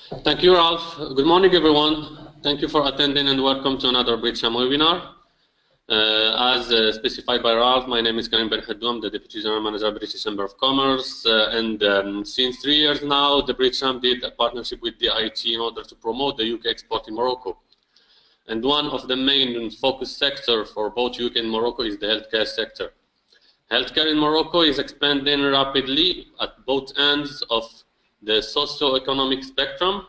Thank you, Ralph. Good morning, everyone. Thank you for attending and welcome to another Britcham webinar. As specified by Ralph, my name is Karim Ben Hadoum, the Deputy General Manager of British Chamber of Commerce. Since 3 years now, the Britcham did a partnership with the IIT in order to promote the UK export in Morocco. And one of the main focus sectors for both UK and Morocco is the healthcare sector. Healthcare in Morocco is expanding rapidly at both ends of the socio-economic spectrum,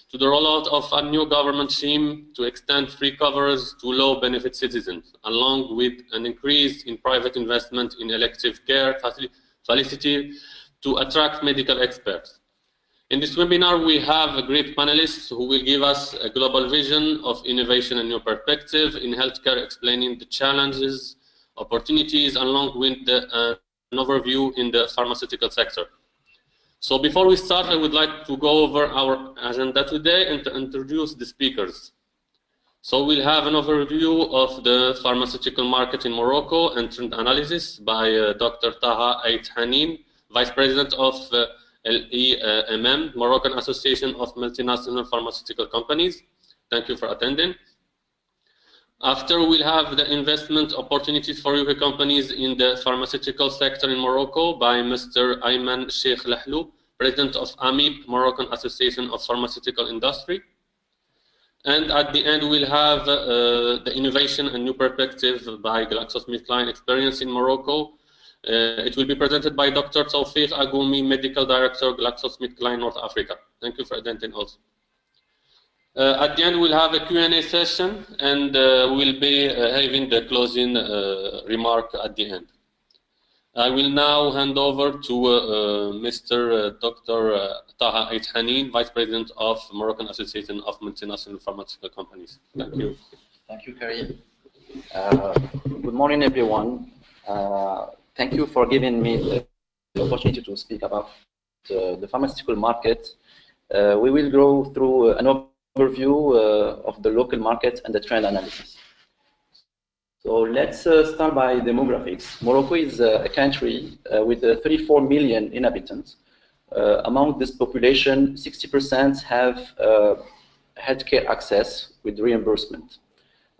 to the rollout of a new government scheme to extend free coverage to low-benefit citizens, along with an increase in private investment in elective care facility to attract medical experts. In this webinar, we have great panelists who will give us a global vision of innovation and new perspective in healthcare, explaining the challenges, opportunities, along with an overview in the pharmaceutical sector. So before we start, I would like to go over our agenda today and to introduce the speakers. So we'll have an overview of the pharmaceutical market in Morocco and trend analysis by Dr. Taha Ait Hanin, Vice President of LEMM, Moroccan Association of Multinational Pharmaceutical Companies. Thank you for attending. After, we'll have the investment opportunities for UK companies in the pharmaceutical sector in Morocco by Mr. Ayman Sheikh Lahlou, President of AMIP, Moroccan Association of Pharmaceutical Industry. And at the end, we'll have the innovation and new perspective by GlaxoSmithKline Experience in Morocco. It will be presented by Dr. Tawfiq Agoumi, Medical Director, GlaxoSmithKline North Africa. Thank you for attending also. At the end, we'll have a Q&A session, and we'll be having the closing remark at the end. I will now hand over to Mr. Dr. Taha Ait Hanin, Vice President of Moroccan Association of Multinational Pharmaceutical Companies. Thank you. Thank you, Karim. Good morning, everyone. Thank you for giving me the opportunity to speak about the pharmaceutical market. We will go through an overview of the local market and the trend analysis. So let's start by demographics. Morocco is a country with 34 million inhabitants. Among this population, 60% have healthcare access with reimbursement.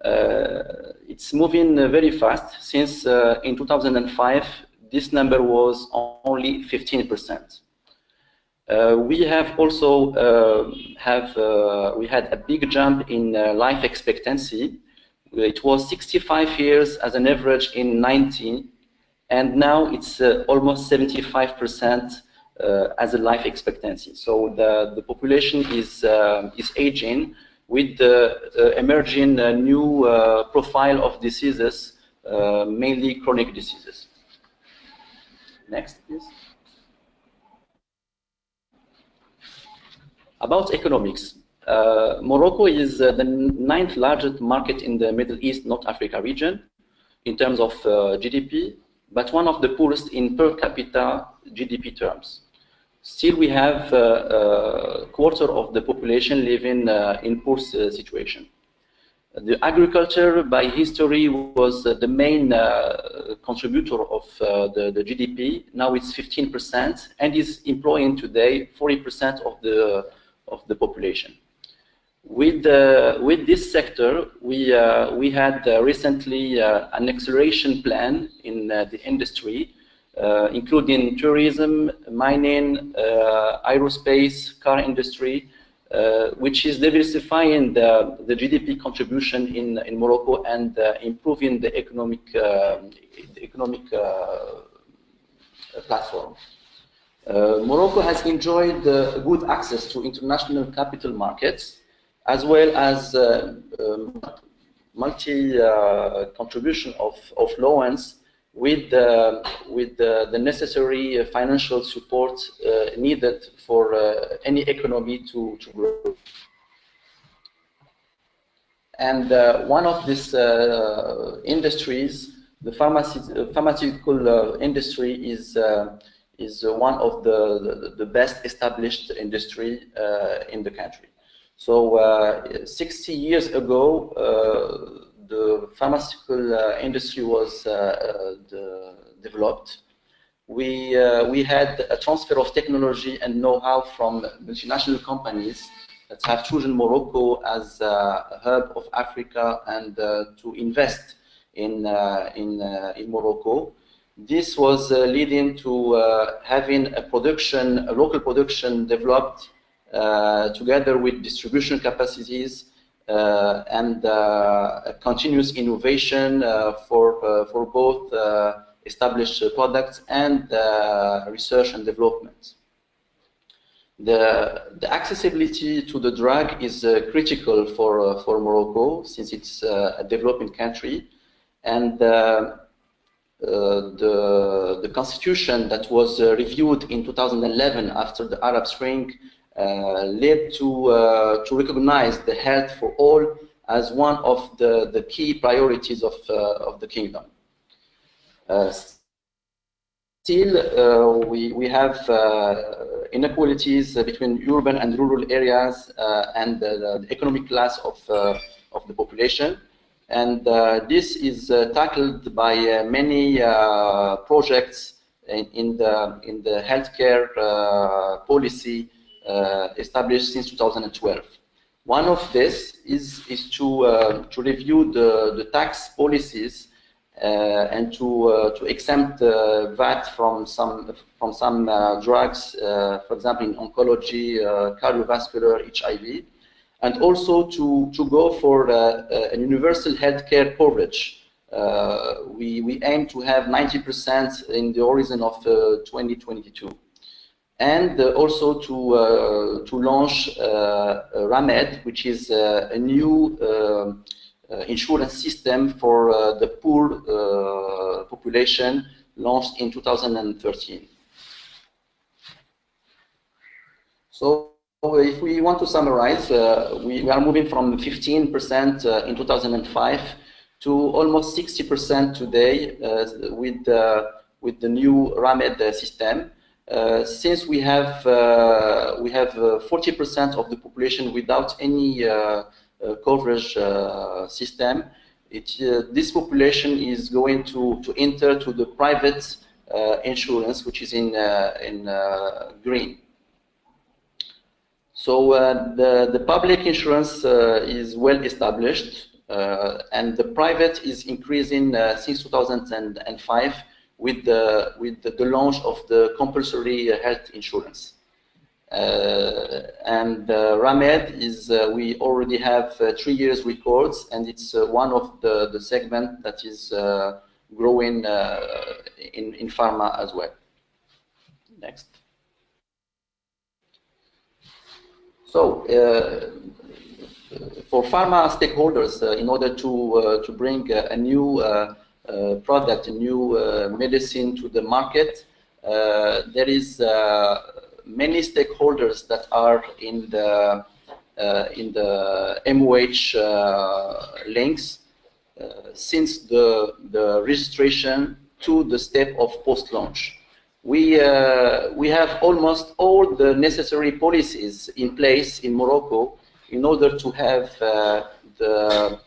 It's moving very fast since in 2005, this number was only 15%. We have also we had a big jump in life expectancy. It was 65 years as an average in 19, and now it's almost 75% as a life expectancy. So the population is aging with the emerging new profile of diseases, mainly chronic diseases. Next, please. About economics, Morocco is the 9th largest market in the Middle East, North Africa region in terms of GDP, but one of the poorest in per capita GDP terms. Still, we have a quarter of the population living in poor situation. The agriculture, by history, was the main contributor of the GDP. Now it's 15% and is employing today 40% of the population. With this sector, we had recently an acceleration plan in the industry, including tourism, mining, aerospace, car industry, which is diversifying the GDP contribution in Morocco and improving the economic platform. Morocco has enjoyed good access to international capital markets, as well as multi-contribution of loans with the necessary financial support needed for any economy to grow. And one of these industries, the pharmaceutical industry, is one of the best established industry in the country. So 60 years ago, the pharmaceutical industry was developed. We had a transfer of technology and know-how from multinational companies have chosen Morocco as a hub of Africa and to invest in Morocco. This was leading to having a local production developed together with distribution capacities and continuous innovation for both established products and research and development. The accessibility to the drug is critical for Morocco, since it's a developing country, and the constitution that was reviewed in 2011 after the Arab Spring led to recognize the health for all as one of the key priorities of the kingdom. Still, we have inequalities between urban and rural areas and the economic class of the population, and this is tackled by many projects in the healthcare policy established since 2012. One of this is to review the tax policies and to exempt VAT from some drugs, for example, in oncology, cardiovascular, HIV, and also to go for a universal healthcare coverage. We aim to have 90% in the horizon of 2022, and also to launch RAMED, which is a new insurance system for the poor population, launched in 2013. So if we want to summarize, we are moving from 15% in 2005 to almost 60% today with the new RAMED system. Since we have 40% of the population without any coverage system, this population is going to enter to the private insurance, which is in green. So the public insurance is well established, and the private is increasing since 2005 with the launch of the compulsory health insurance. And RAMED is, we already have 3 years records, and it's one of the segment that is growing in pharma as well. Next. So for pharma stakeholders, in order to bring a new product, a new medicine to the market, there is many stakeholders that are in the MOH links, since the registration to the step of post-launch. We have almost all the necessary policies in place in Morocco in order to have the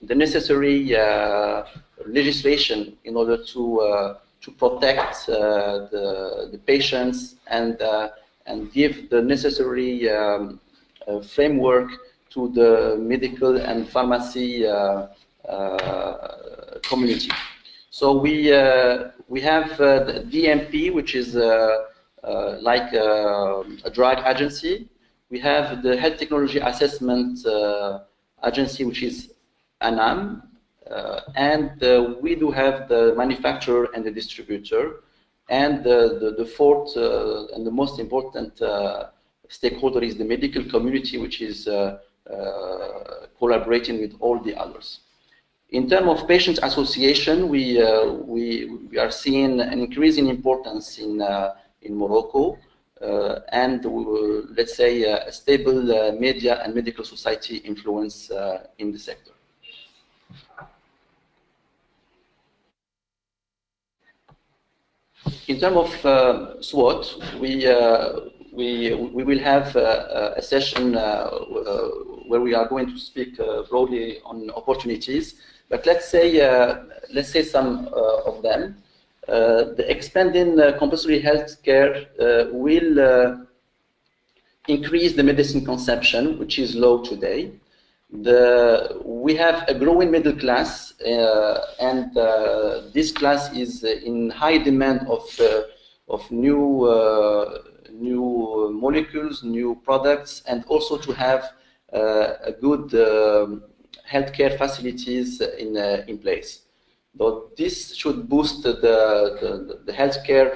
necessary legislation in order to protect the patients and give the necessary framework to the medical and pharmacy community. So we have the DMP, which is like a drug agency. We have the Health Technology Assessment Agency, which is ANAM. And we do have the manufacturer and the distributor, and the fourth and the most important stakeholder is the medical community, which is collaborating with all the others. In terms of patient association, we are seeing an increase in importance in Morocco, and let's say a stable media and medical society influence in the sector. In terms of SWOT, we will have a session where we are going to speak broadly on opportunities. But let's say some of them. The expanding compulsory health care will increase the medicine consumption, which is low today. We have a growing middle class, and this class is in high demand of new molecules, new products, and also to have a good healthcare facilities in place. But this should boost the healthcare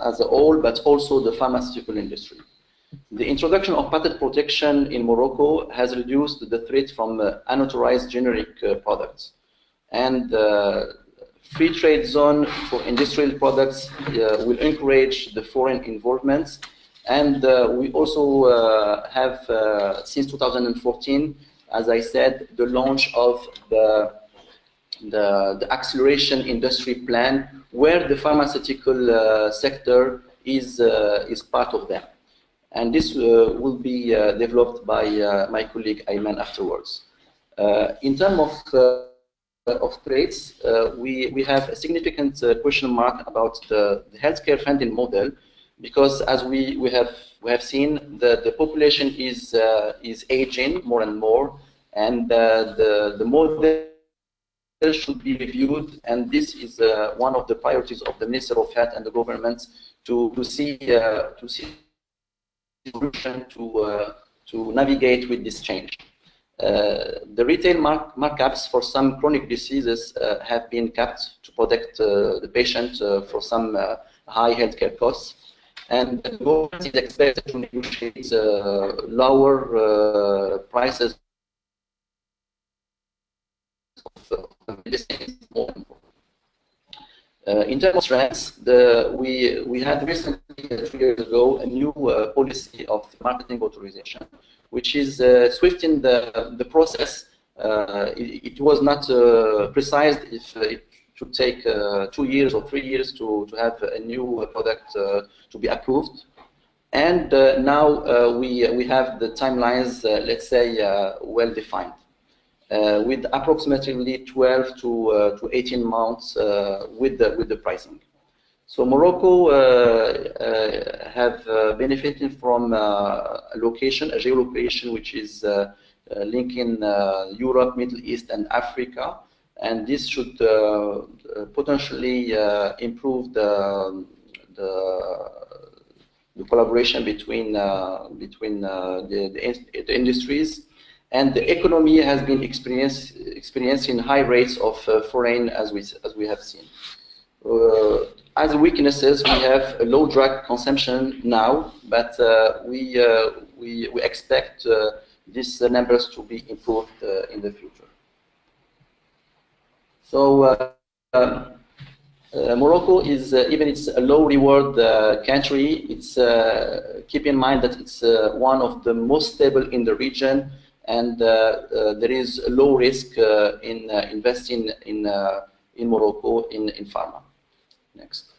as a whole, but also the pharmaceutical industry. The introduction of patent protection in Morocco has reduced the threat from unauthorized generic products. And free trade zone for industrial products will encourage the foreign involvement. And we also have, since 2014, as I said, the launch of the acceleration industry plan, where the pharmaceutical sector is part of them. And this will be developed by my colleague Ayman afterwards. In terms of trades, we have a significant question mark about the healthcare funding model, because as we have seen, the population is aging more and more, and the model should be reviewed, and this is one of the priorities of the Minister of Health and the government to see solution to navigate with this change. The retail markups for some chronic diseases have been capped to protect the patient for some high healthcare costs, and the government is expected to negotiate lower prices of medicines. In terms of trends, we had recently, 3 years ago, a new policy of marketing authorization, which is swifting the process. It was not precise if it should take 2 years or 3 years to have a new product to be approved. And now we have the timelines, let's say, well defined. With approximately 12 to 18 months with the pricing. So Morocco have benefited from a geolocation, which is linking Europe, Middle East, and Africa, and this should potentially improve the collaboration between the industries. And the economy has been experiencing high rates of foreign, as we have seen. As weaknesses, we have a low drug consumption now, but we expect these numbers to be improved in the future. So Morocco is, even it's a low reward country, it's keep in mind that it's one of the most stable in the region. And there is a low risk in investing in Morocco in pharma. Next.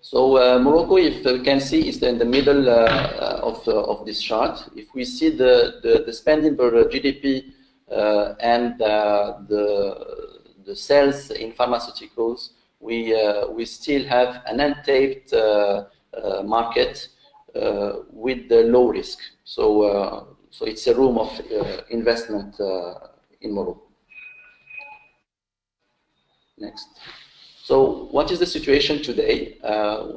So Morocco, if you can see, is in the middle of this chart. If we see the spending per GDP and the sales in pharmaceuticals, we still have an untapped market with the low risk. So it's a room of investment in Morocco. Next. So what is the situation today?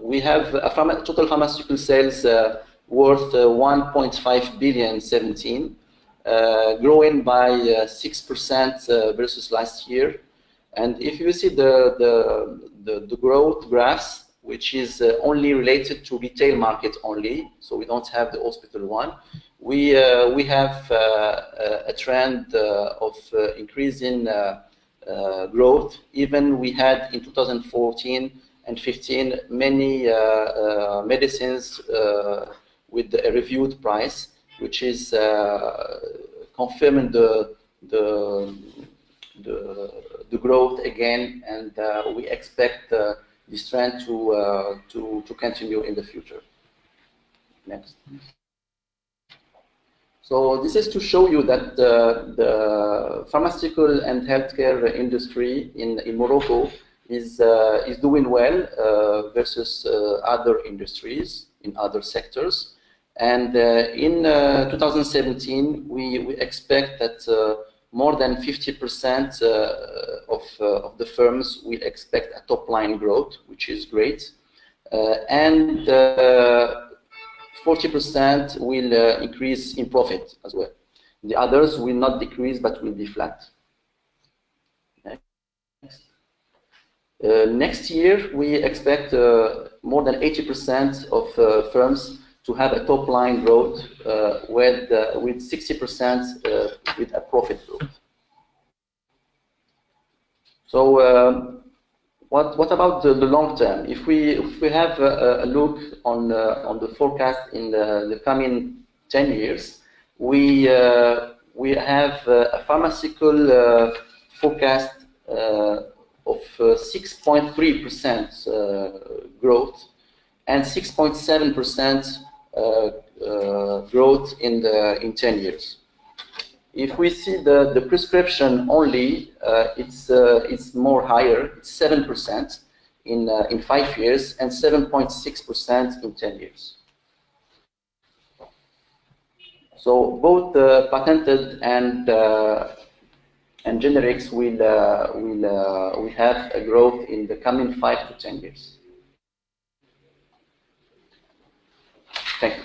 We have a total pharmaceutical sales worth 1.5 billion 17, growing by 6% versus last year. And if you see the growth graphs, which is only related to retail market only, so we don't have the hospital one. We have a trend of increasing growth. Even we had in 2014 and 15 many medicines with a reviewed price, which is confirming the growth again, and we expect this trend to continue in the future. Next. So this is to show you that the pharmaceutical and healthcare industry in Morocco is doing well versus other industries in other sectors. And in 2017, we expect that more than 50% of the firms will expect a top-line growth, which is great. And 40% will increase in profit as well. The others will not decrease, but will be flat. Next year, we expect more than 80% of firms to have a top-line growth with 60% with a profit growth. So what about the long term? If we have a look on the forecast in the coming 10 years, we have a pharmaceutical forecast of 6.3% growth and 6.7% growth in 10 years. If we see the prescription only, it's more higher. It's 7% in 5 years and 7.6% in 10 years. So both patented and generics will have a growth in the coming 5 to 10 years. Thank you.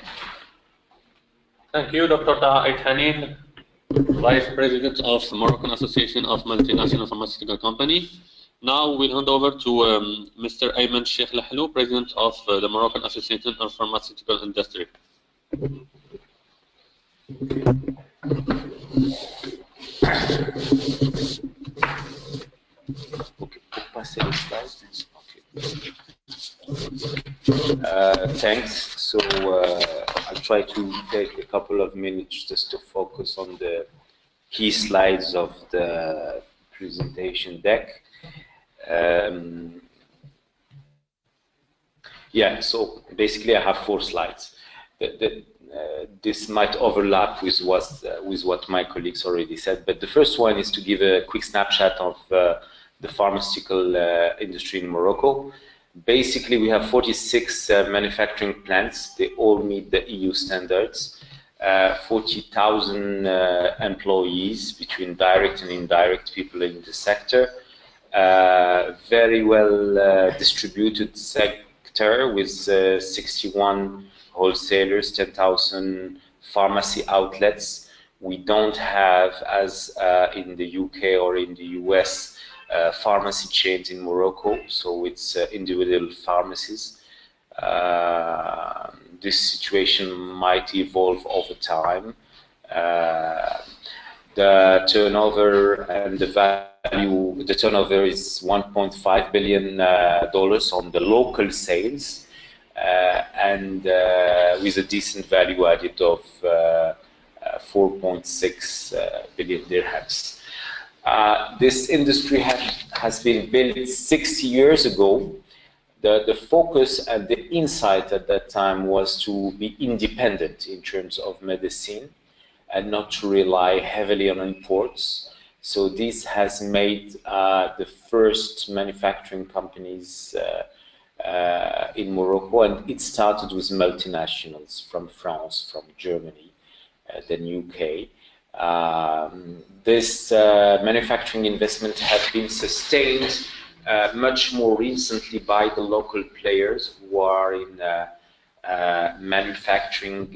Thank you, Dr. Taha Hanin, Vice President of the Moroccan Association of Multinational Pharmaceutical Company. Now we'll hand over to Mr. Ayman Sheikh Lahlou, President of the Moroccan Association of Pharmaceutical Industry. Thanks. So I'll try to take a couple of minutes just to focus on the key slides of the presentation deck. Yeah, so basically I have 4 slides. This might overlap with what my colleagues already said, but the first one is to give a quick snapshot of the pharmaceutical industry in Morocco. Basically, we have 46 manufacturing plants. They all meet the EU standards. 40,000 employees between direct and indirect people in the sector. Very well distributed sector with 61 wholesalers, 10,000 pharmacy outlets. We don't have, as in the UK or in the US, pharmacy chains in Morocco, so it's individual pharmacies. This situation might evolve over time. The turnover and the value, the turnover is $1.5 billion on the local sales, and with a decent value added of 4.6 billion dirhams. This industry has been built 60 years ago. The focus and the insight at that time was to be independent in terms of medicine and not to rely heavily on imports. So this has made the first manufacturing companies in Morocco, and it started with multinationals from France, from Germany, then UK. This manufacturing investment has been sustained much more recently by the local players who are in manufacturing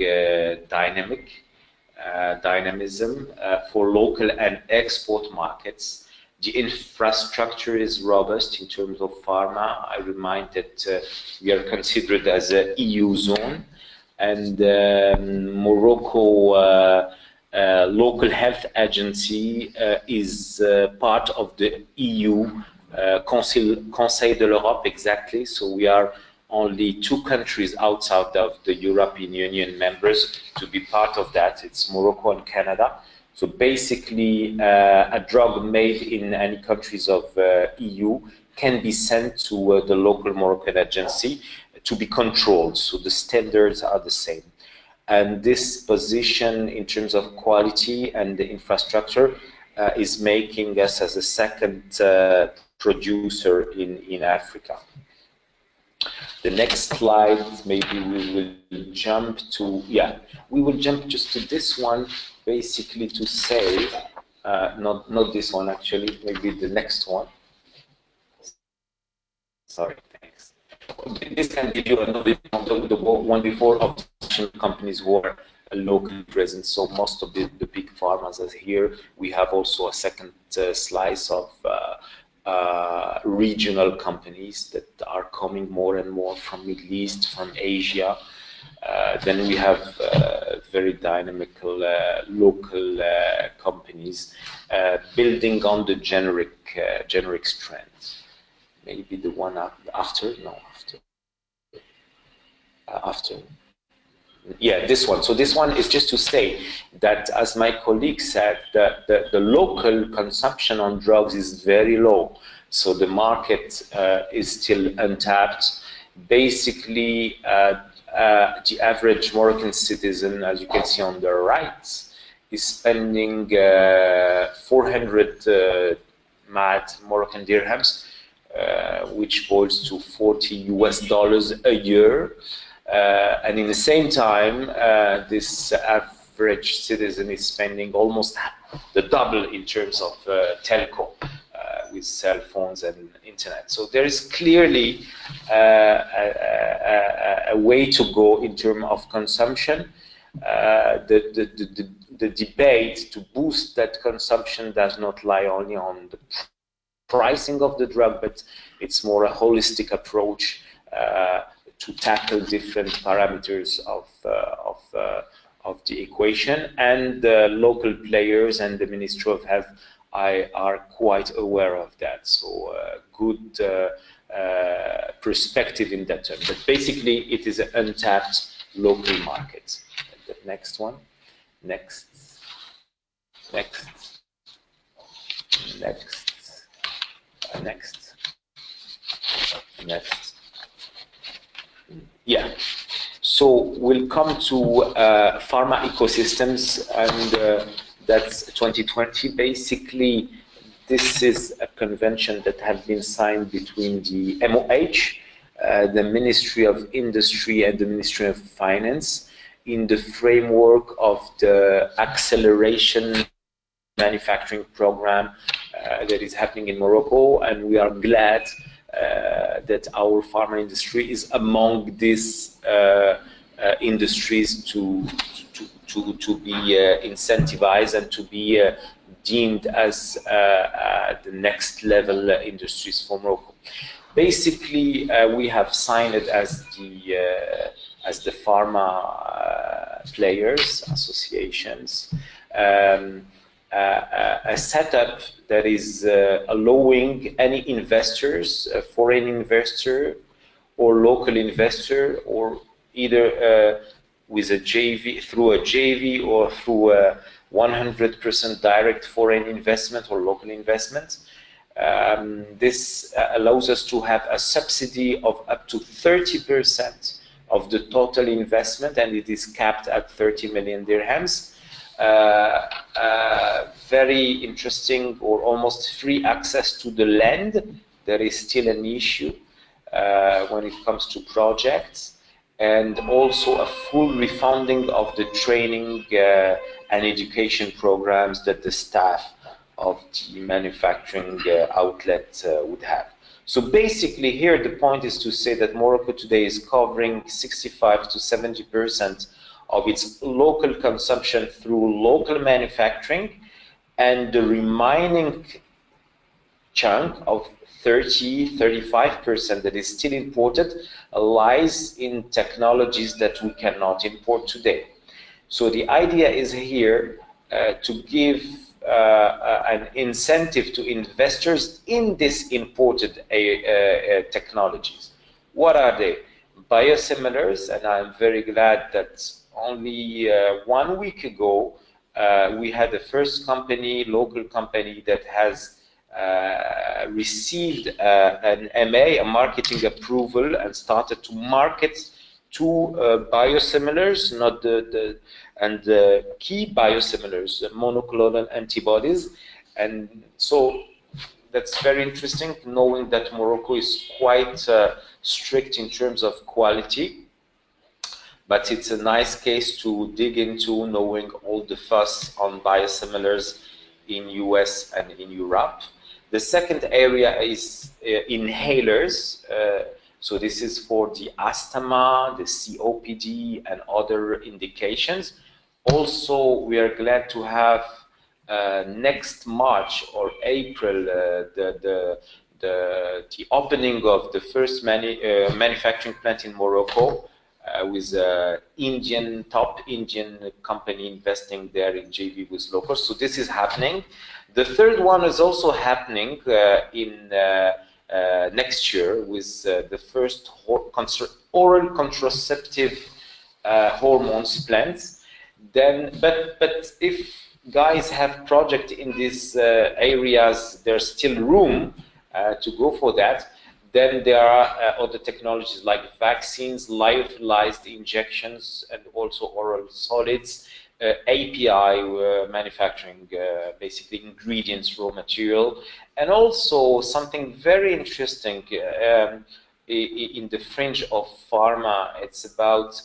dynamism for local and export markets. The infrastructure is robust in terms of pharma. I remind that we are considered as an EU zone, and Morocco local health agency is part of the EU Conseil de l'Europe, exactly. So we are only 2 countries outside of the European Union members to be part of that. It's Morocco and Canada. So basically, a drug made in any countries of EU can be sent to the local Moroccan agency to be controlled. So the standards are the same. And this position in terms of quality and the infrastructure is making us as a second producer in Africa. The next slide, maybe we will jump to, we will jump just to this one, basically to say, not this one actually, maybe the next one. Sorry, thanks. This can give you another, the one before of companies who are locally present. So most of the big pharmas are here. We have also a second slice of regional companies that are coming more and more from Middle East, from Asia. Then we have very dynamical local companies building on the generic strengths. Maybe the one after, no, after. Yeah, this one. So this one is just to say that, as my colleague said, that the local consumption on drugs is very low. So the market is still untapped. Basically, the average Moroccan citizen, as you can see on the right, is spending 400 Moroccan dirhams, which boils to $40 a year. And in the same time, this average citizen is spending almost the double in terms of telco with cell phones and internet. So there is clearly a way to go in terms of consumption. The debate to boost that consumption does not lie only on the pricing of the drug, but it's more a holistic approach to tackle different parameters of the equation, and the local players and the Ministry of Health are quite aware of that. So good perspective in that term. But basically, it is an untapped local market. The next one, next. Yeah, so we'll come to pharma ecosystems, and that's 2020. Basically, this is a convention that has been signed between the MOH, the Ministry of Industry, and the Ministry of Finance in the framework of the acceleration manufacturing program that is happening in Morocco, and we are glad that our pharma industry is among these industries to be incentivized and to be deemed as the next level industries for Morocco. Basically, we have signed it as the pharma players, associations, a setup that is allowing any investors, foreign investor or local investor, or either with a JV, through a JV, or through a 100% direct foreign investment or local investment. This allows us to have a subsidy of up to 30% of the total investment, and it is capped at 30 million dirhams. Very interesting, or almost free access to the land. There is still an issue when it comes to projects, and also a full refunding of the training and education programs that the staff of the manufacturing outlet would have. So basically here the point is to say that Morocco today is covering 65 to 70% of its local consumption through local manufacturing, and the remaining chunk of 30–35% that is still imported lies in technologies that we cannot import today. So the idea is here to give an incentive to investors in this imported technologies. What are they? Biosimilars, and I'm very glad that only 1 week ago we had the first company, local company, that has received an MA, a marketing approval, and started to market two biosimilars, not the key biosimilars, monoclonal antibodies. And so that's very interesting, knowing that Morocco is quite strict in terms of quality. But it's a nice case to dig into, knowing all the fuss on biosimilars in US and in Europe. The second area is inhalers. So this is for the asthma, the COPD, and other indications. Also, we are glad to have next March or April the opening of the first manufacturing plant in Morocco. With top Indian company investing there in JV with locals. So this is happening. The third one is also happening in next year with the first oral contraceptive hormones plants. Then, but if guys have project in these areas, there's still room to go for that. Then there are other technologies like vaccines, lyophilized injections, and also oral solids, API manufacturing, basically ingredients, raw material, and also something very interesting in the fringe of pharma. It's about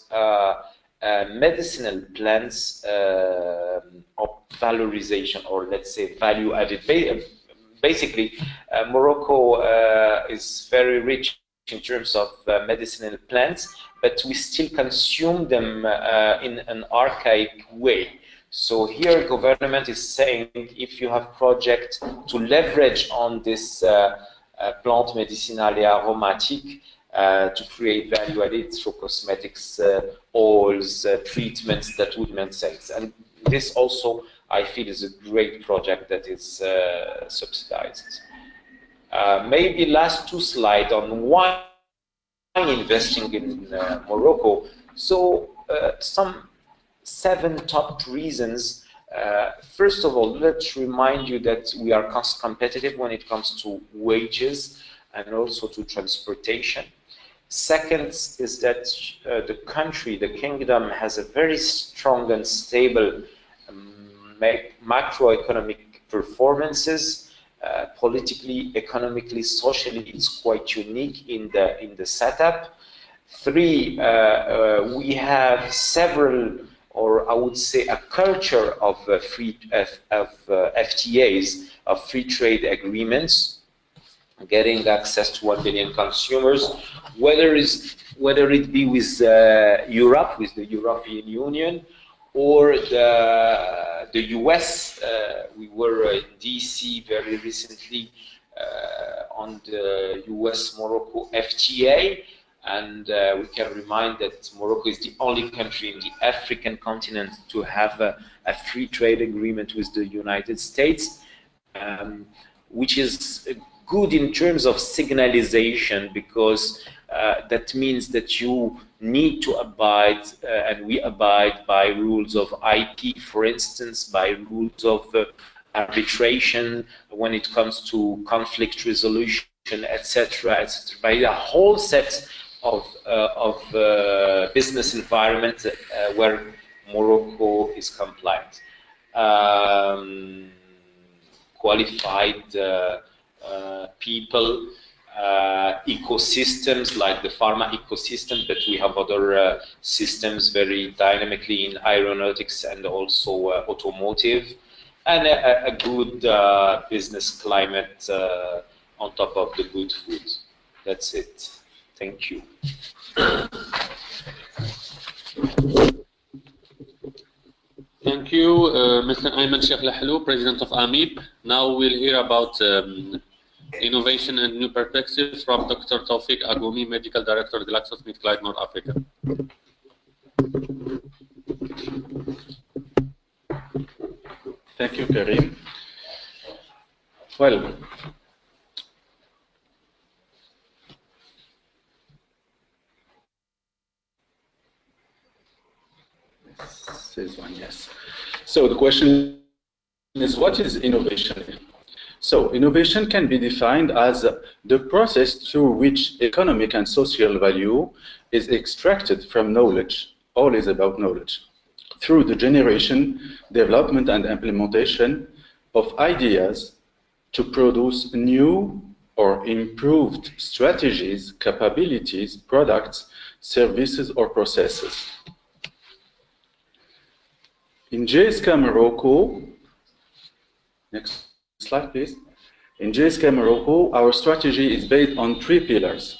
medicinal plants of valorization, or let's say value added. Basically, Morocco is very rich in terms of medicinal plants, but we still consume them in an archaic way. So here, government is saying, if you have project to leverage on this plant medicinale aromatic to create value added through cosmetics, oils, treatments that would make sense. And this also, I feel, is a great project that is subsidized. Maybe last two slides on why investing in Morocco. So some 7 top reasons. First of all, let's remind you that we are cost competitive when it comes to wages and also to transportation. Second is that the country, the kingdom, has a very strong and stable macroeconomic performances. Politically, economically, socially, it's quite unique in the setup. 3, we have several, or I would say a culture of FTAs, of free trade agreements, getting access to 1 billion consumers, whether it be with Europe, with the European Union, or the US. We were in DC very recently on the US-Morocco FTA, and we can remind that Morocco is the only country in the African continent to have a free trade agreement with the United States, which is good in terms of signalization, because that means that you need to abide, and we abide by rules of IP, for instance, by rules of arbitration when it comes to conflict resolution, etc., etc., by a whole set of business environment where Morocco is compliant. Qualified people, ecosystems like the pharma ecosystem, but we have other systems very dynamically in aeronautics and also automotive, and a good business climate on top of the good food. That's it. Thank you. Thank you, Mr. Ayman Sheikh Lahlou, President of AMIP. Now we'll hear about innovation and new perspectives from Dr. Tawfiq Agoumi, Medical Director of GlaxoSmithKline North Africa. Thank you, Karim. Well, this is one, yes. So the question is, what is innovation? So innovation can be defined as the process through which economic and social value is extracted from knowledge. All is about knowledge, through the generation, development, and implementation of ideas to produce new or improved strategies, capabilities, products, services, or processes. In GSK Morocco, next slide please. In GSK Morocco, our strategy is based on 3 pillars.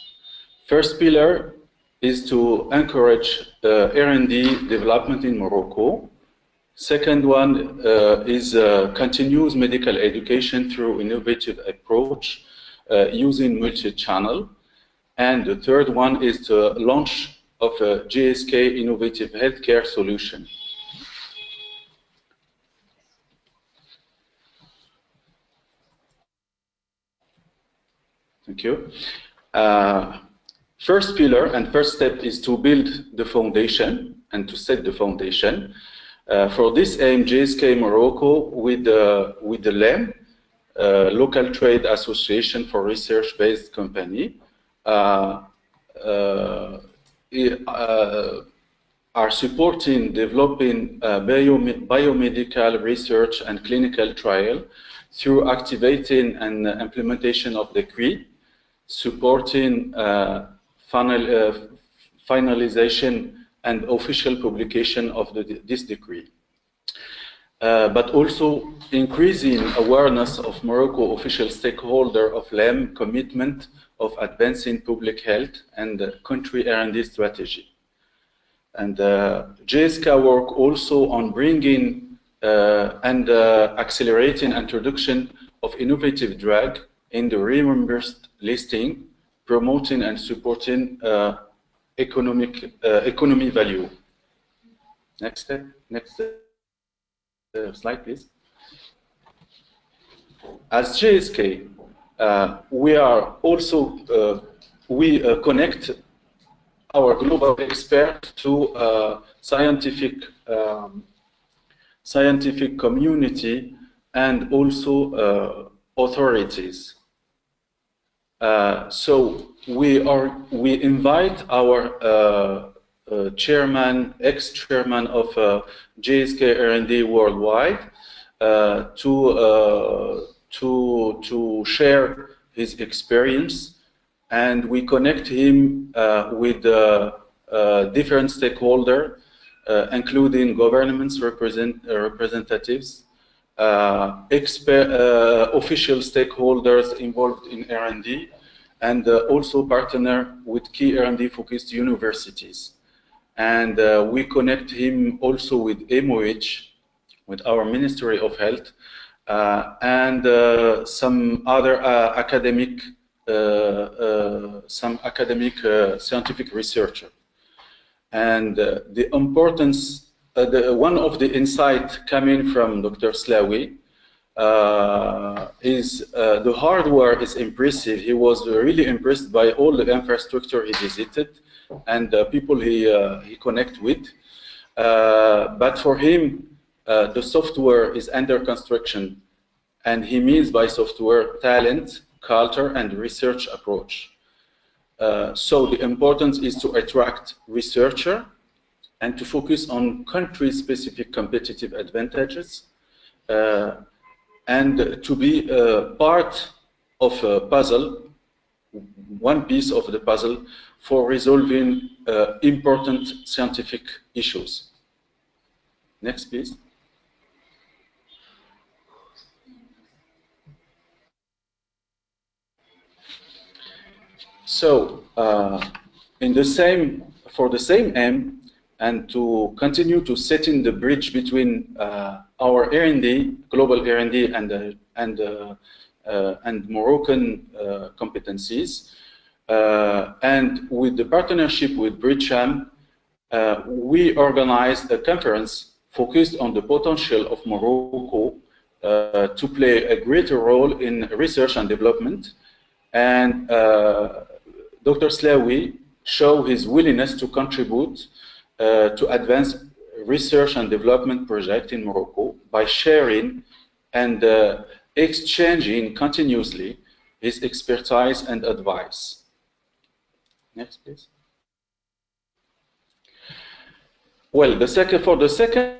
First pillar is to encourage R&D development in Morocco. Second one is continuous medical education through innovative approach using multi-channel. And the third one is the launch of a GSK innovative healthcare solution. Thank you. First pillar and first step is to build the foundation and to set the foundation. For this aim, GSK Morocco with the LEM, Local Trade Association for Research-Based Company, are supporting developing biomedical research and clinical trial through activating and implementation of decree, supporting finalization and official publication of this decree. But also increasing awareness of Morocco official stakeholder of LEM commitment of advancing public health and country R&D strategy. And GSK work also on bringing and accelerating introduction of innovative drug in the reimbursed listing, promoting and supporting economy value. Next step. Next slide, please. As GSK, we are also we connect our global expert to scientific community and also authorities. So we invite our chairman, ex-chairman of GSK R&D worldwide to share his experience, and we connect him with different stakeholders, including governments representatives, official stakeholders involved in R&D, and also partner with key R&D focused universities. And we connect him also with MOH, with our Ministry of Health, and some other academic scientific researcher. And the importance, one of the insights coming from Dr. Slawi is the hardware is impressive. He was really impressed by all the infrastructure he visited and the people he connect with. But for him, the software is under construction, and he means by software talent, culture, and research approach. So the importance is to attract researcher and to focus on country-specific competitive advantages, and to be part of a puzzle, one piece of the puzzle for resolving important scientific issues. Next, please. So, for the same aim, and to continue to set in the bridge between our R&D, global R&D, and Moroccan competencies, and with the partnership with Britcham, we organized a conference focused on the potential of Morocco to play a greater role in research and development. And Dr. Slawi showed his willingness to contribute to advance research and development project in Morocco by sharing and exchanging continuously his expertise and advice. Next, please. Well, for the second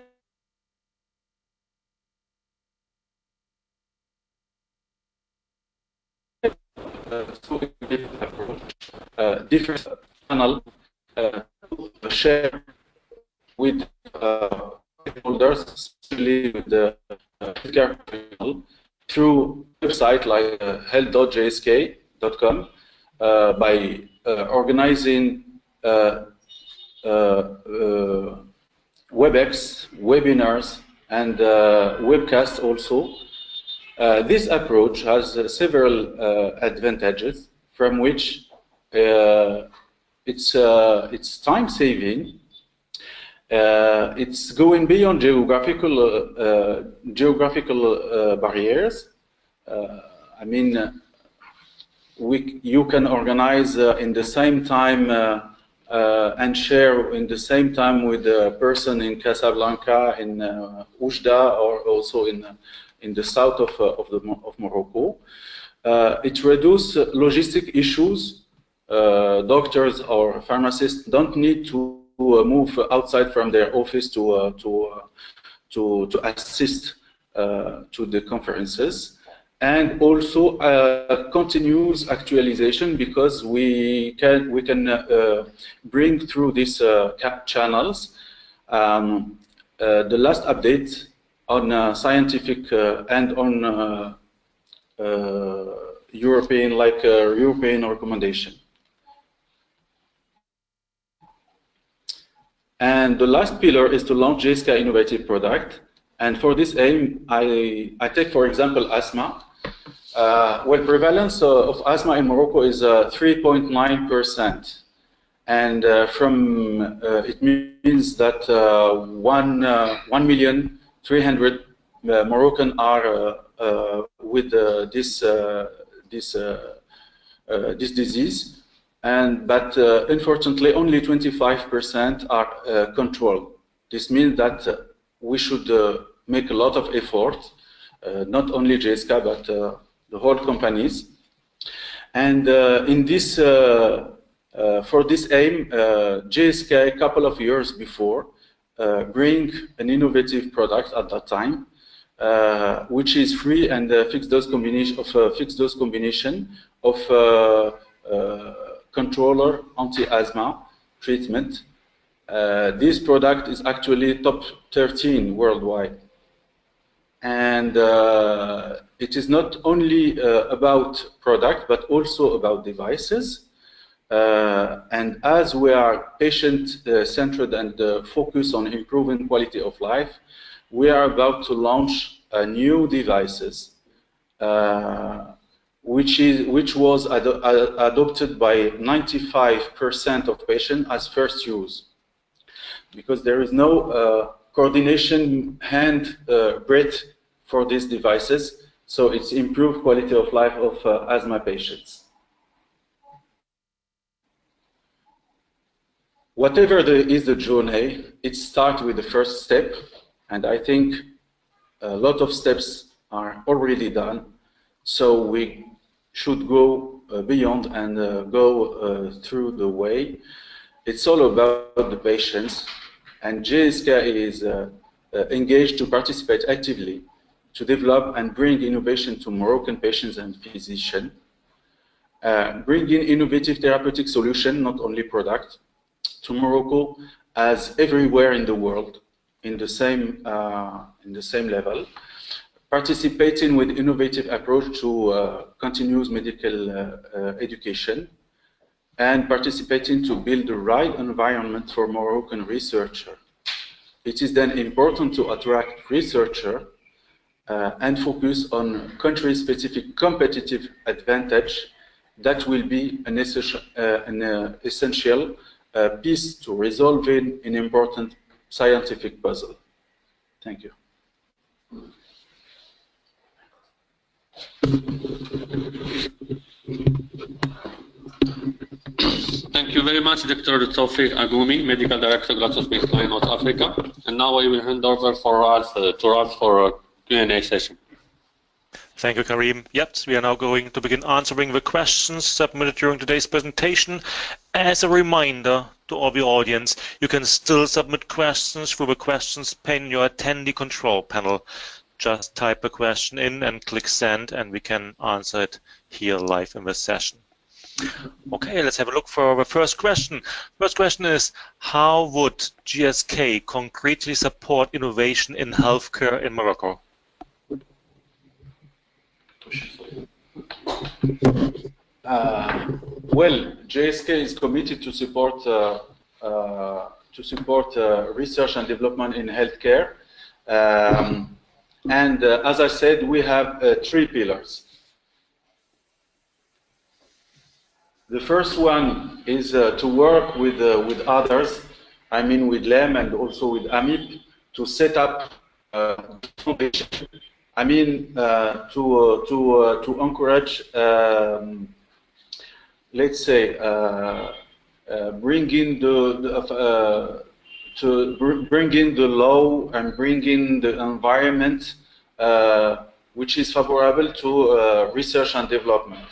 different channels to share with stakeholders, especially with the healthcare professional, through website like health.gsk.com by organizing WebEx, webinars, and webcasts also. This approach has several advantages, from which it's time-saving. It's going beyond geographical barriers. I mean, you can organize in the same time and share in the same time with a person in Casablanca, in Oujda, or also in the south of Morocco. It reduces logistic issues. Doctors or pharmacists don't need to move outside from their office to assist to the conferences, and also continuous actualization, because we can bring through these channels the last update on scientific and on European recommendation. And the last pillar is to launch GSK innovative product. And for this aim, I take, for example, asthma. Well, prevalence of asthma in Morocco is 3.9%. And it means that 1,300,000 Moroccans are with this disease. But unfortunately, only 25% are controlled. This means that we should make a lot of effort, not only GSK, but the whole companies. And in this, for this aim, GSK, a couple of years before, bring an innovative product at that time, which is free and fixed dose combination of controller anti-asthma treatment. This product is actually top 13 worldwide. And it is not only about product, but also about devices. And as we are patient-centered and focused on improving quality of life, we are about to launch new devices, which was adopted by 95% of patients as first use, because there is no coordination hand breath for these devices, so it's improved quality of life of asthma patients. Whatever is the journey, it starts with the first step, and I think a lot of steps are already done, so we should go beyond and go through the way. It's all about the patients, and GSK is engaged to participate actively to develop and bring innovation to Moroccan patients and physicians, bringing innovative therapeutic solutions, not only product, to Morocco as everywhere in the world in the same level, participating with innovative approach to continuous medical education, and participating to build the right environment for Moroccan researchers. It is then important to attract researchers and focus on country-specific competitive advantage that will be an essential piece to resolving an important scientific puzzle. Thank you. Thank you very much, Dr. Tawfiq Agoumi, Medical Director, GlaxoSmithKline, North Africa. And now I will hand over to Ralph for a Q&A session. Thank you, Karim. Yes, we are now going to begin answering the questions submitted during today's presentation. As a reminder to all the audience, you can still submit questions through the questions pane in your attendee control panel. Just type a question in and click send, and we can answer it here live in the session. Okay, let's have a look for the first question. First question is, how would GSK concretely support innovation in healthcare in Morocco? Well, GSK is committed to support research and development in healthcare, and as I said, we have 3 pillars. The first one is to work with others, I mean with LEM and also with AMIP, to set up foundation. I mean to encourage, let's say, bring in the law and bring in the environment which is favorable to research and development.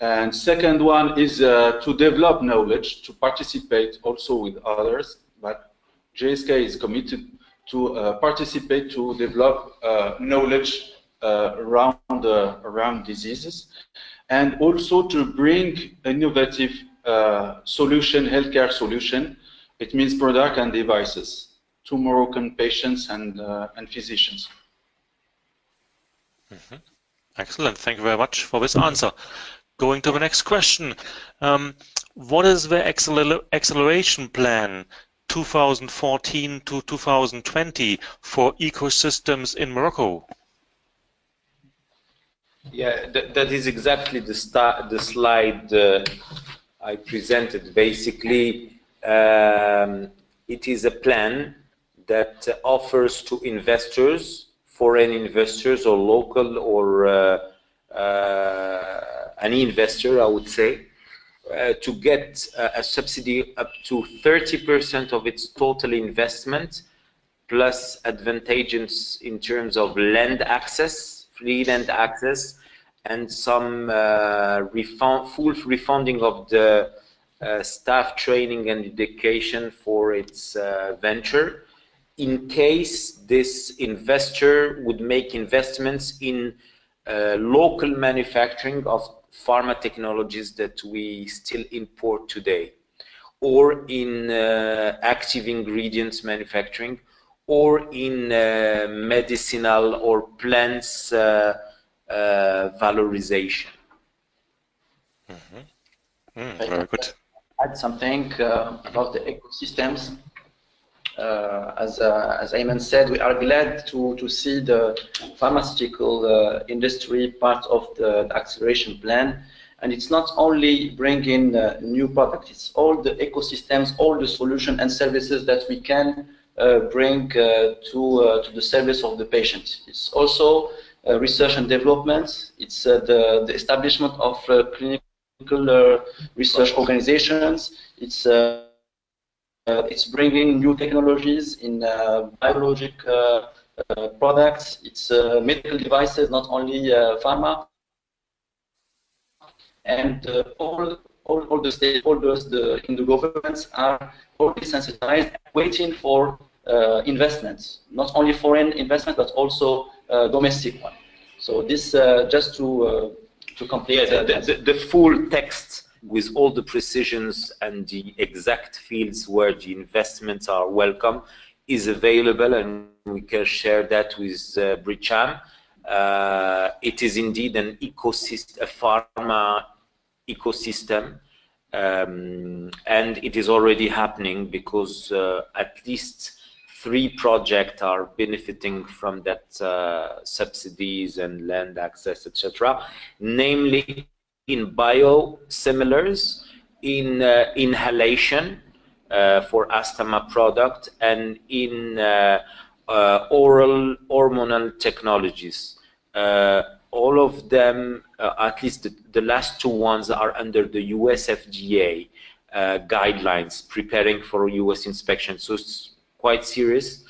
And second one is to develop knowledge, to participate also with others, but GSK is committed to participate to develop knowledge around diseases, and also to bring innovative healthcare solution. It means product and devices to Moroccan patients and physicians. Mm-hmm. Excellent. Thank you very much for this answer. Going to the next question. What is the acceleration plan 2014 to 2020 for ecosystems in Morocco? Yeah, that is exactly the slide I presented. Basically, it is a plan that offers to investors, foreign investors or local or any investor, I would say, to get a subsidy up to 30% of its total investment, plus advantages in terms of land access, free land access, and some full refunding of the staff training and education for its venture, in case this investor would make investments in local manufacturing of pharma technologies that we still import today, or in active ingredients manufacturing, or in medicinal or plants valorization. Mm-hmm. Very good. Add something about the ecosystems. As Ayman said, we are glad to see the pharmaceutical industry part of the acceleration plan. And it's not only bringing new products, it's all the ecosystems, all the solutions and services that we can bring to the service of the patient. It's also research and development. It's the establishment of clinical research organizations. It's bringing new technologies in biologic products. It's medical devices, not only pharma. And all the stakeholders in the governments are already sensitized, waiting for investments, not only foreign investment, but also domestic one. So this just to complete the full text with all the precisions and the exact fields where the investments are welcome is available, and we can share that with Britcham. It is indeed an ecosystem, a pharma ecosystem, and it is already happening because at least 3 projects are benefiting from that subsidies and land access, etc. Namely, in biosimilars, in inhalation for asthma product, and in oral hormonal technologies. All of them, at least the last 2 ones, are under the US FDA guidelines, preparing for US inspection. So it's quite serious,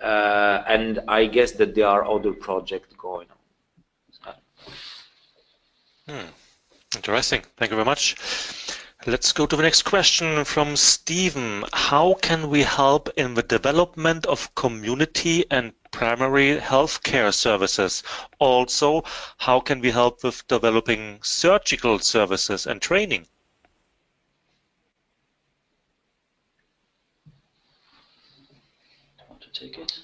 and I guess that there are other projects going on. Interesting. Thank you very much. Let's go to the next question from Stephen. How can we help in the development of community and primary healthcare services? Also, how can we help with developing surgical services and training? Want to take it?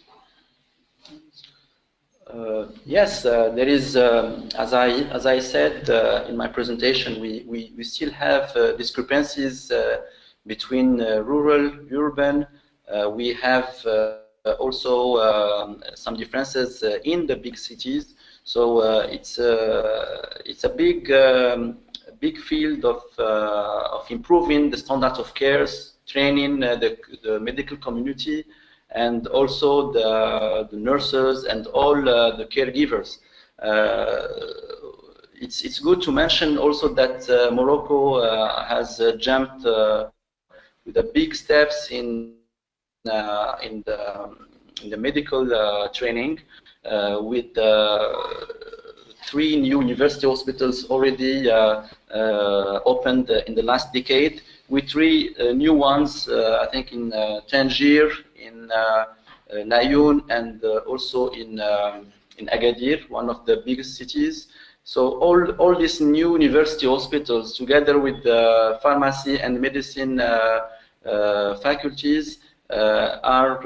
Yes, there is, as I said in my presentation, we still have discrepancies between rural, urban. We have also some differences in the big cities. So it's a big field of improving the standards of care, training the medical community, and also the nurses and all the caregivers. It's good to mention also that Morocco has jumped with the big steps in the medical training with 3 new university hospitals already opened in the last decade, with 3 new ones, I think in Tangier, in Nayoun, and also in Agadir, one of the biggest cities. So all these new university hospitals, together with the pharmacy and medicine faculties, are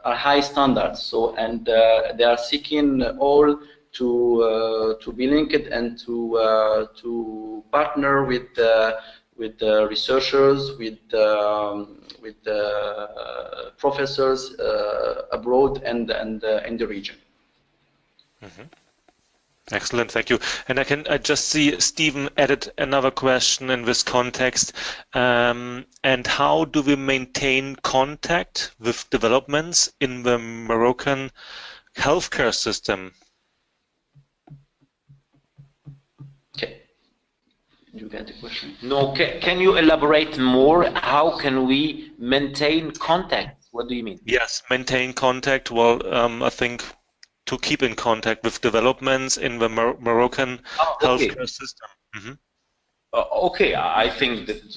high standards. So, and they are seeking all to be linked and to partner with researchers, with professors abroad and in the region. Mm-hmm. Excellent, thank you. And I just see Stephen added another question in this context. And how do we maintain contact with developments in the Moroccan healthcare system? Okay. You get the question? No, can you elaborate more? How can we maintain contact? What do you mean? Yes, maintain contact. Well, I think to keep in contact with developments in the Moroccan healthcare system. Mm-hmm. Okay, I think that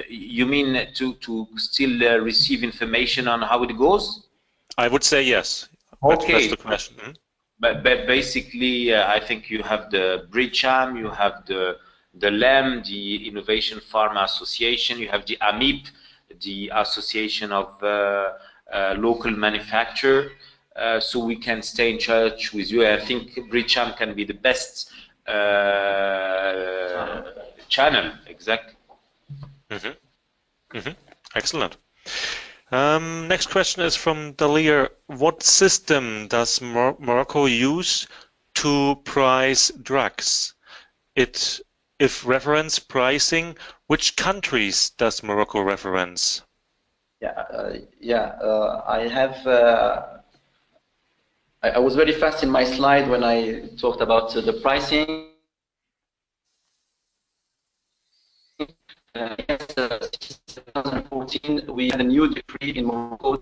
you mean to still receive information on how it goes? I would say yes. Okay. That's the question. Mm-hmm. But basically, I think you have the Britcham, you have the LEM, the Innovation Pharma Association, you have the AMIP, the Association of Local Manufacturer. So we can stay in touch with you. I think Britcham can be the best channel, exactly. Mm-hmm. Mm-hmm. Excellent. Next question is from Dalir. What system does Morocco use to price drugs? If reference pricing, which countries does Morocco reference? I have. I was very fast in my slide when I talked about the pricing. Yes, 2014, we had a new decree in Morocco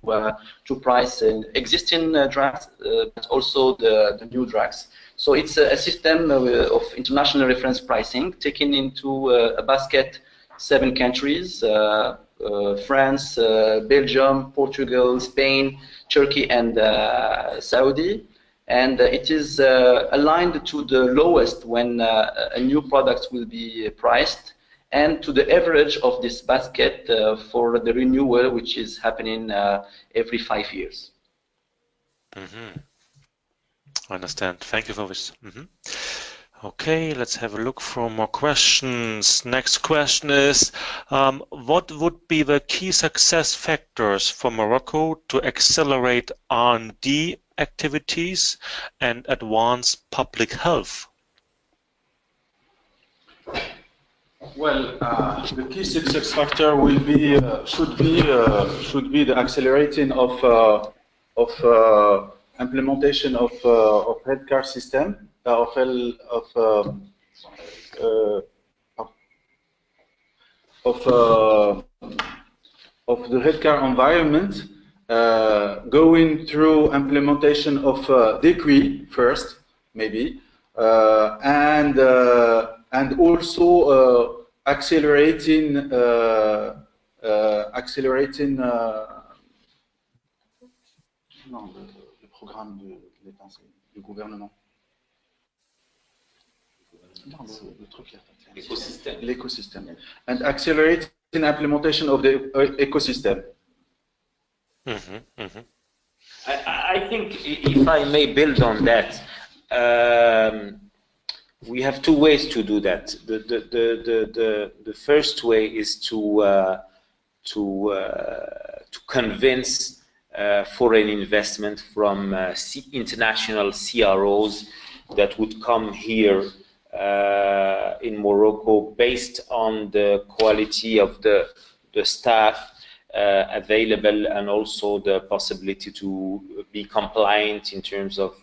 to price existing drugs, but also the new drugs. So it's a system of international reference pricing, taking into a basket 7 countries, France, Belgium, Portugal, Spain, Turkey, and Saudi. And it is aligned to the lowest when a new product will be priced, and to the average of this basket for the renewal, which is happening every 5 years. Mm-hmm. I understand. Thank you for this. Mm-hmm. Okay, let's have a look for more questions. Next question is, what would be the key success factors for Morocco to accelerate R&D activities and advance public health? Well, the key success factor will be should be the accelerating of implementation of healthcare system of the healthcare environment, going through implementation of decree first, maybe, and also accelerating programme de l'État, du gouvernement. L'écosystème. And accelerate in implementation of the ecosystem. I think, if I may build on that, we have two ways to do that. The first way is to convince foreign investment from international CROs that would come here in Morocco based on the quality of the staff available, and also the possibility to be compliant in terms of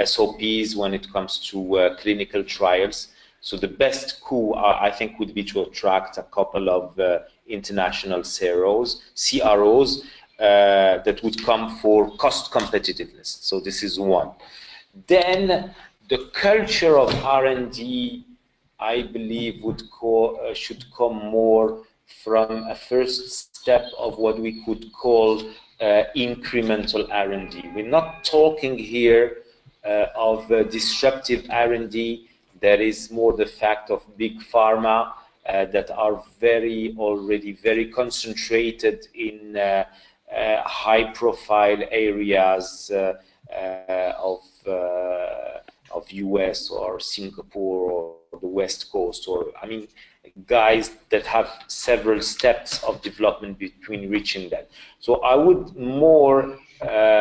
SOPs when it comes to clinical trials. So the best coup, I think, would be to attract a couple of international CROs that would come for cost competitiveness. So this is one. Then the culture of R&D, I believe, should come more from a first step of what we could call incremental R&D. We're not talking here of disruptive R&D. There is more the fact of big pharma that are already very concentrated in high-profile areas of US or Singapore or the West Coast, or I mean, guys that have several steps of development between reaching that. So I would more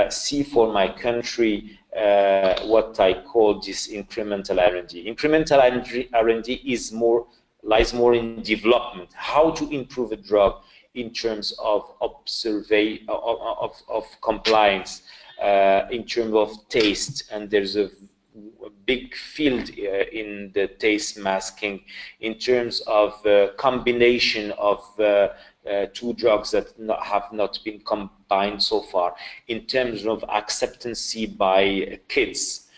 see for my country what I call this incremental R&D. Incremental R&D lies more in development, how to improve a drug in terms of compliance, in terms of taste, and there's a big field in the taste masking, in terms of combination of two drugs that have not been combined so far, in terms of acceptance by kids,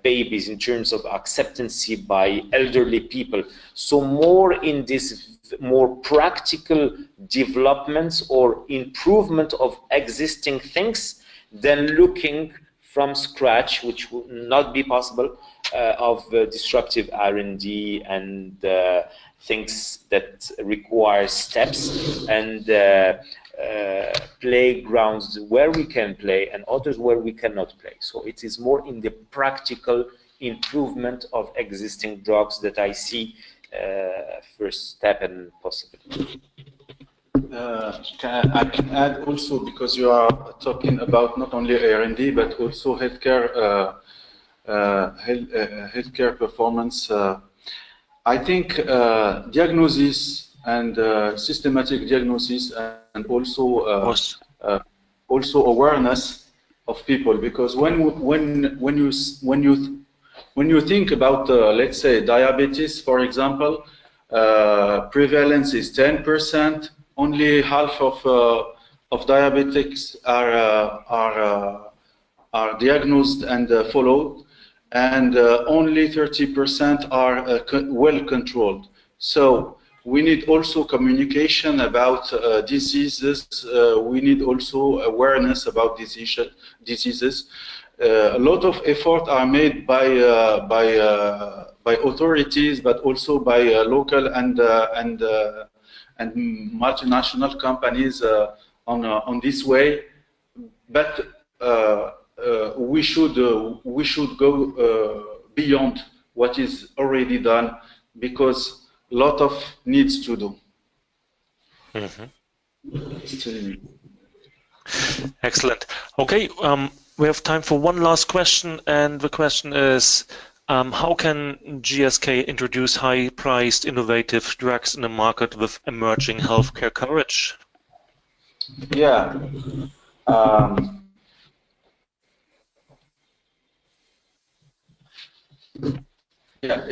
babies, in terms of acceptance by elderly people. So more in this more practical developments or improvement of existing things than looking from scratch, which will not be possible, of disruptive R&D and things that require steps and playgrounds where we can play and others where we cannot play. So it is more in the practical improvement of existing drugs that I see first step and possibility. I can add also, because you are talking about not only R&D but also healthcare performance. I think diagnosis and systematic diagnosis, and also awareness of people, because when you think about let's say diabetes, for example, prevalence is 10%. Only half of diabetics are diagnosed and followed, and only 30% are well controlled. So we need also communication about diseases. We need also awareness about diseases. A lot of effort are made by authorities, but also by local and multinational companies on this way, but we should go beyond what is already done, because a lot of needs to do. Excellent. Okay, we have time for one last question, and the question is, how can GSK introduce high-priced, innovative drugs in a market with emerging healthcare coverage? Yeah. Yeah,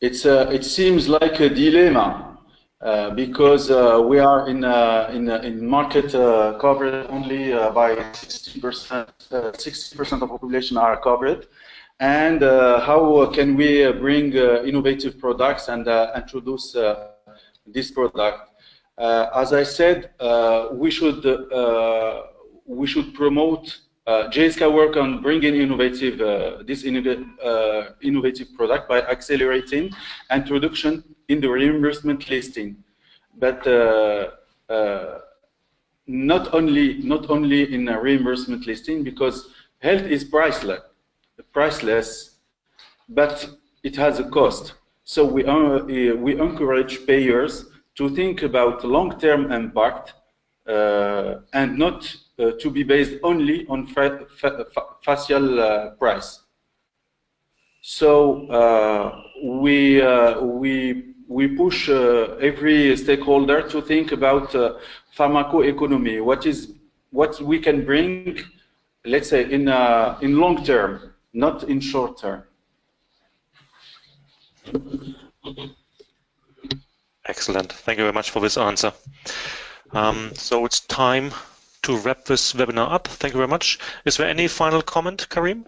it seems like a dilemma. Because we are in market covered only by 60%. 60% of population are covered, and how can we bring innovative products and introduce this product? As I said, we should promote GSK work on bringing innovative innovative product by accelerating introduction in the reimbursement listing, but not only in a reimbursement listing, because health is priceless, but it has a cost. So we encourage payers to think about long-term impact and not to be based only on facial price. So we push every stakeholder to think about pharmacoeconomy. What we can bring, let's say, in long term, not in short term. Excellent. Thank you very much for this answer. So it's time to wrap this webinar up. Thank you very much. Is there any final comment, Karim?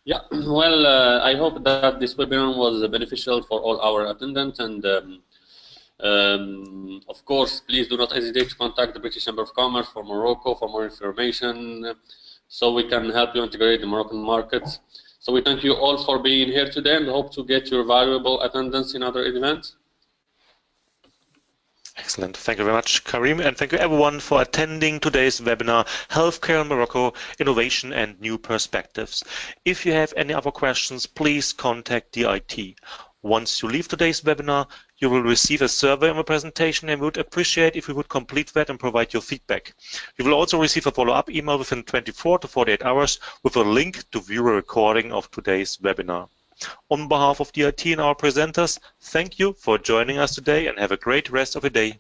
Yeah, well, I hope that this webinar was beneficial for all our attendants, and of course, please do not hesitate to contact the British Chamber of Commerce for Morocco for more information, so we can help you integrate the Moroccan markets. So we thank you all for being here today and hope to get your valuable attendance in other events. Excellent. Thank you very much, Karim, and thank you everyone for attending today's webinar, Healthcare in Morocco, Innovation and New Perspectives. If you have any other questions, please contact the IT. Once you leave today's webinar, you will receive a survey on the presentation, and we would appreciate if you would complete that and provide your feedback. You will also receive a follow-up email within 24 to 48 hours with a link to view a recording of today's webinar. On behalf of the IT and our presenters, thank you for joining us today and have a great rest of the day.